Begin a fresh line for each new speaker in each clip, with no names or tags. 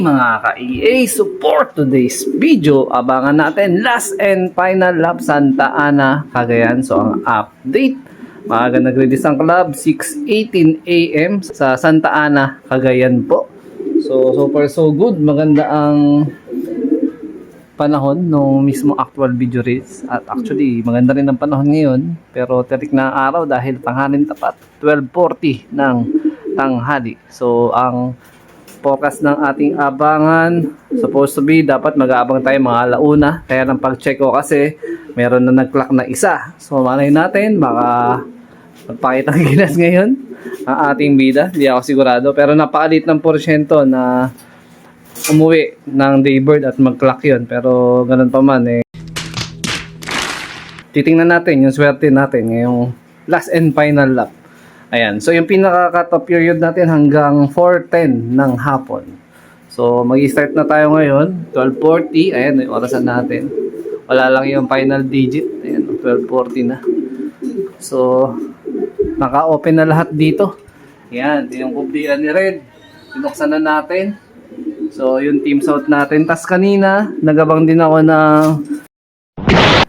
mga ka-EA, support today's video. Abangan natin last and final lap Santa Ana, Cagayan. So ang update, maaga nag-release ang club 6:18 AM sa Santa Ana, Cagayan po. So far so good. Maganda ang panahon nung mismo actual video race. At actually maganda rin ang panahon ngayon, pero terik na ang araw dahil tanghalin tapat 12:40 ng tanghali. So ang forecast ng ating abangan, supposed to be, dapat mag-aabang tayo mga alauna. Kaya nang pag-check ko kasi, meron na nag-clock na isa. So, malay natin, baka magpakita ng gilas ngayon ang ating bida. Hindi ako sigurado. Pero napakalit ng porsyento na umuwi ng daybird at mag-clock yun. Pero, ganun pa man eh. Titingnan natin yung swerte natin ngayong last and final lap. Ayan. So, yung pinaka-cut-off period natin hanggang 4:10 ng hapon. So, mag-start na tayo ngayon. 12:40. Ayan, yung orasan natin. Wala lang yung final digit. Ayan, 12:40 na. So, naka-open na lahat dito. Ayan, yung kublian ni Red. Pinuksan na natin. So, yung team south natin. Tas kanina, nagabang din ako ng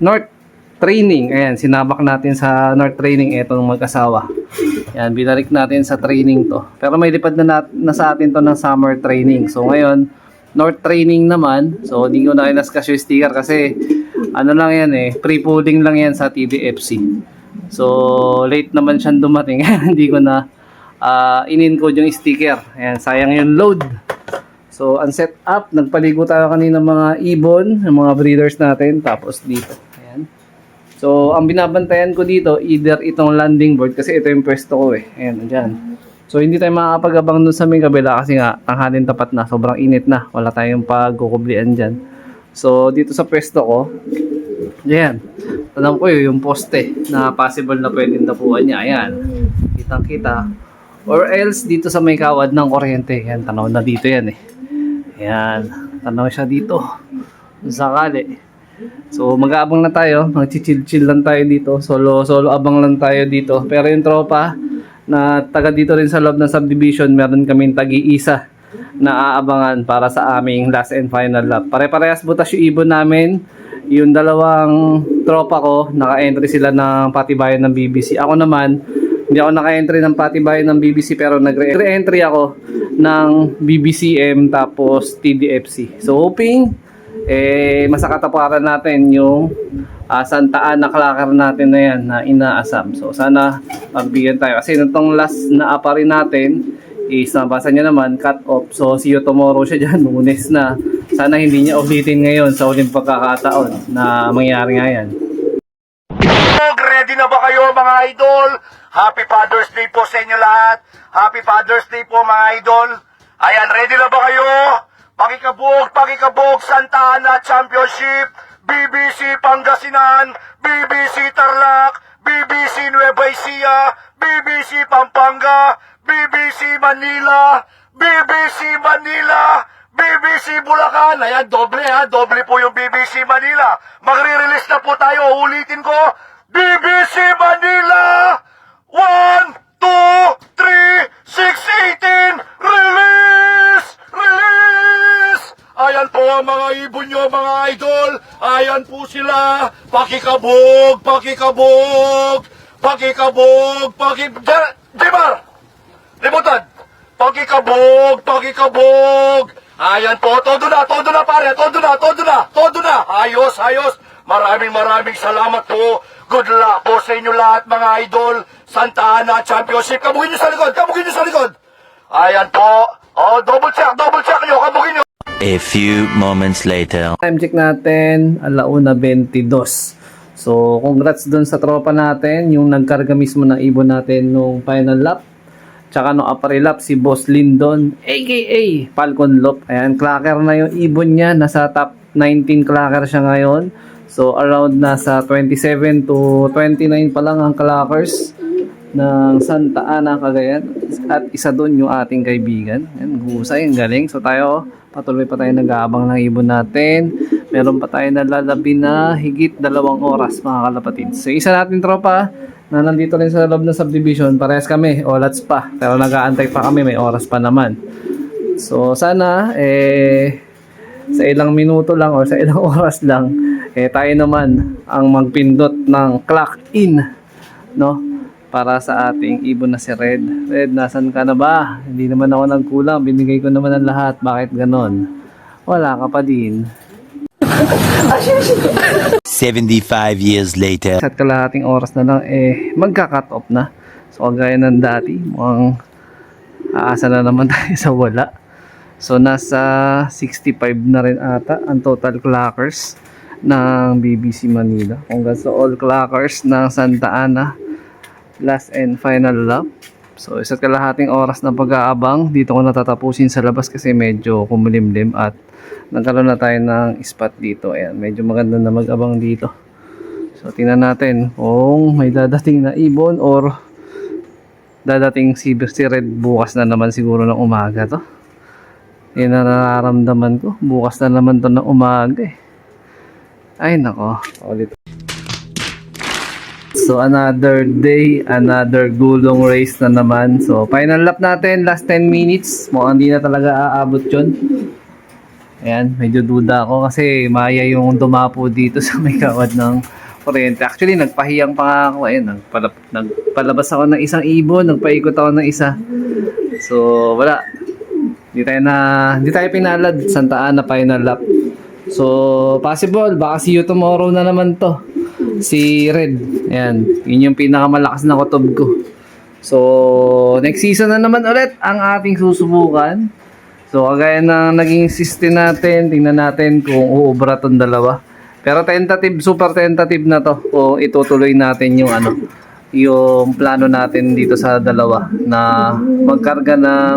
North Training. Ayan, sinabak natin sa North Training. Ito ng mag-asawa. Yan, binalik natin sa training to. Pero may lipad na sa atin to ng summer training. So ngayon, North Training naman. So hindi ko na kinaskas yung sticker kasi ano lang yan eh, pre-pooling lang yan sa TDFC. So late naman siyang dumating. Hindi ko na in-encode yung sticker. Ayan, sayang yung load. So unset up, nagpaligo tayo kanina mga ibon, yung mga breeders natin. Tapos dito. Ayan. So, ang binabantayan ko dito, either itong landing board, kasi ito yung pwesto ko eh. Ayan, dyan. So, hindi tayo makakapag-abang dun sa may kabila kasi nga, tanghalin tapat na, sobrang init na. Wala tayong pagkukublian dyan. So, dito sa pwesto ko, ayan. Alam ko yung poste na possible na pwedeng tapuan niya. Ayan. Kitang-kita. Or else, dito sa may kawad ng kuryente. Ayan, tanaw na dito yan eh. Ayan. Tanaw siya dito. Sakali. So mag-aabang na tayo, mag-chill lang tayo dito, solo abang lang tayo dito. Pero yung tropa na taga dito rin sa loob ng subdivision, meron kaming tagi-isa na aabangan para sa aming last and final lap. Pare-parehas butas yung ibon namin. Yung dalawang tropa ko, naka-entry sila ng patibayan ng BBC. Ako naman, hindi ako naka-entry ng patibayan ng BBC, pero nag-re-entry ako ng BBCM tapos TDFC. So hoping masakataparan natin yung Santa Ana clacker natin na yan na inaasam. So sana magbigyan tayo kasi nitong last na apa rin natin is nabasa niya naman cut off. So see you tomorrow siya dyan, Lunes na. Sana hindi niya ulitin ngayon sa uling pagkakataon na mangyari nga yan.
Ready na ba kayo mga idol? Happy Father's Day po sa inyo lahat. Happy Father's Day po mga idol. Ayan, ready na ba kayo? Pakikabog, Santa Ana Championship, BBC Pangasinan, BBC Tarlac, BBC Nueva Ecija, BBC Pampanga, BBC Manila, BBC Bulacan. Ayan, doble po yung BBC Manila. Magre-release na po tayo, ulitin ko, BBC Manila, 1, 2, 3, 6, 18, release! Ayan po ang mga ibon nyo, mga idol. Ayan po sila. Pakikabog. Dimar! Limutan. Pakikabog. Ayan po. Todo na pare. Todo na. Ayos. Maraming salamat po. Good luck po sa inyo lahat, mga idol. Santa Ana Championship. Kabugin nyo sa likod. Ayan po. Oh, double check nyo. Kabugin nyo.
A few moments later.
Time check natin, 1:22. So, congrats dun sa tropa natin, yung nagkarga mismo ng ibon natin nung final lap. Tsaka nung upper lap, si Boss Lindon, aka Falcon Lop. Ayan, clacker na yung ibon niya. Nasa top 19 clacker siya ngayon. So, around nasa 27 to 29 pa lang ang clackers ng Santa Ana, Cagayan. At isa doon yung ating kaibigan. Ayan, husay, ang galing. So, patuloy pa tayo nag-aabang ng ibon natin. Meron pa tayo nalalabi na higit 2 oras, mga kalapatid. So, isa natin tropa na nandito rin sa loob ng subdivision. Parehas kami, olats pa. Pero nag-aantay pa kami, may oras pa naman. So sana sa ilang minuto lang o sa ilang oras lang tayo naman ang magpindot ng clock in, no? Para sa ating ibon na si Red. Red, nasan ka na ba? Hindi naman ako nagkulang. Binigay ko naman ang lahat. Bakit ganon? Wala ka pa din.
75 years later.
At kalahating oras na lang magka-cut off na. So kagaya ng dati, mukhang aasa na naman tayo sa wala. So nasa 65 na rin ata ang total clockers ng BBC Manila. Hanggang sa all clockers ng Santa Ana, last and final lap. So isa't kalahating oras na pag-aabang. Dito ko natatapusin sa labas kasi medyo kumulimlim at nagkaroon na tayo ng spot dito. Ayan, medyo maganda na mag-abang dito. So tingnan natin kung may dadating na ibon or dadating si Red bukas na naman siguro ng umaga to. Yan na nararamdaman ko. Bukas na naman to ng umaga eh. Ay nako, ulit. So another day, another gulong race na naman. So final lap natin, last 10 minutes. Mukhang hindi na talaga aabot yun. Ayan, medyo duda ako kasi maya yung dumapo dito sa may kawad ng kuryente. Actually, nagpahiyang pa nga ako. Ayan, nagpalabas ako ng isang ibon, nagpaikot ako ng isa. So wala. Hindi tayo pinalad. Santa Ana final lap. So possible, baka see you tomorrow na naman to. Si Red. Ayan, yun yung pinakamalakas na kutob ko. So, next season na naman ulit ang ating susubukan. So, kagaya ng naging system natin, tingnan natin kung uubra tong dalawa. Pero tentative, super tentative na to. Kung itutuloy natin yung yung plano natin dito sa dalawa na magkarga ng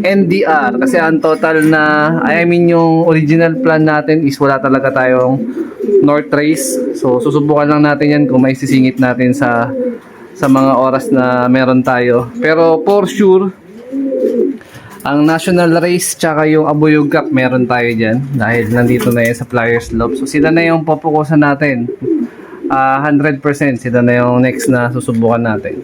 NDR. Kasi ang total na, yung original plan natin is wala talaga tayong North Race. So susubukan lang natin yan kung may sisingit natin sa mga oras na meron tayo. Pero for sure, ang National Race tsaka yung Abuyog Cup meron tayo dyan dahil nandito na yan sa Flyers Love. So sila na yung pupukusan natin. 100% sila na yung next na susubukan natin.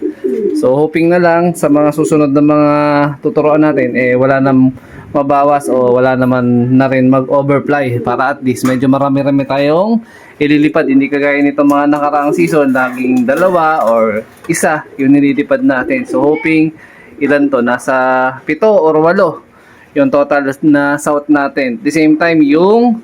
So hoping na lang sa mga susunod na mga tuturuan natin wala nang mabawas o wala naman na rin mag-overfly para at least medyo marami-rami tayong ililipad. Hindi kagaya nito mga nakaraang season, laging dalawa or isa yung nililipad natin. So hoping ilan to, nasa 7 or 8 yung total na south natin. At the same time, yung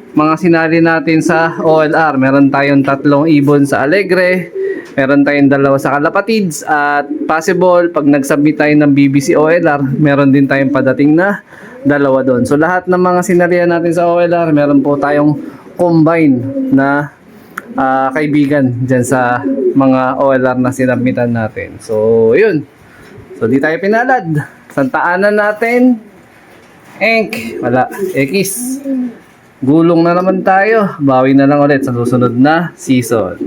mga sinali natin sa OLR, meron tayong 3 ibon sa Alegre, meron tayong 2 sa Kalapatids, at possible pag nag-submit tayo ng BBC OLR, meron din tayong padating na 2 doon. So lahat ng mga sinalihan natin sa OLR, meron po tayong combine na kaibigan dyan sa mga OLR na sinabmitan natin. So yun. So di tayo pinalad. Santa Ana natin. Wala. X. Gulong na naman tayo. Bawi na lang ulit sa susunod na season.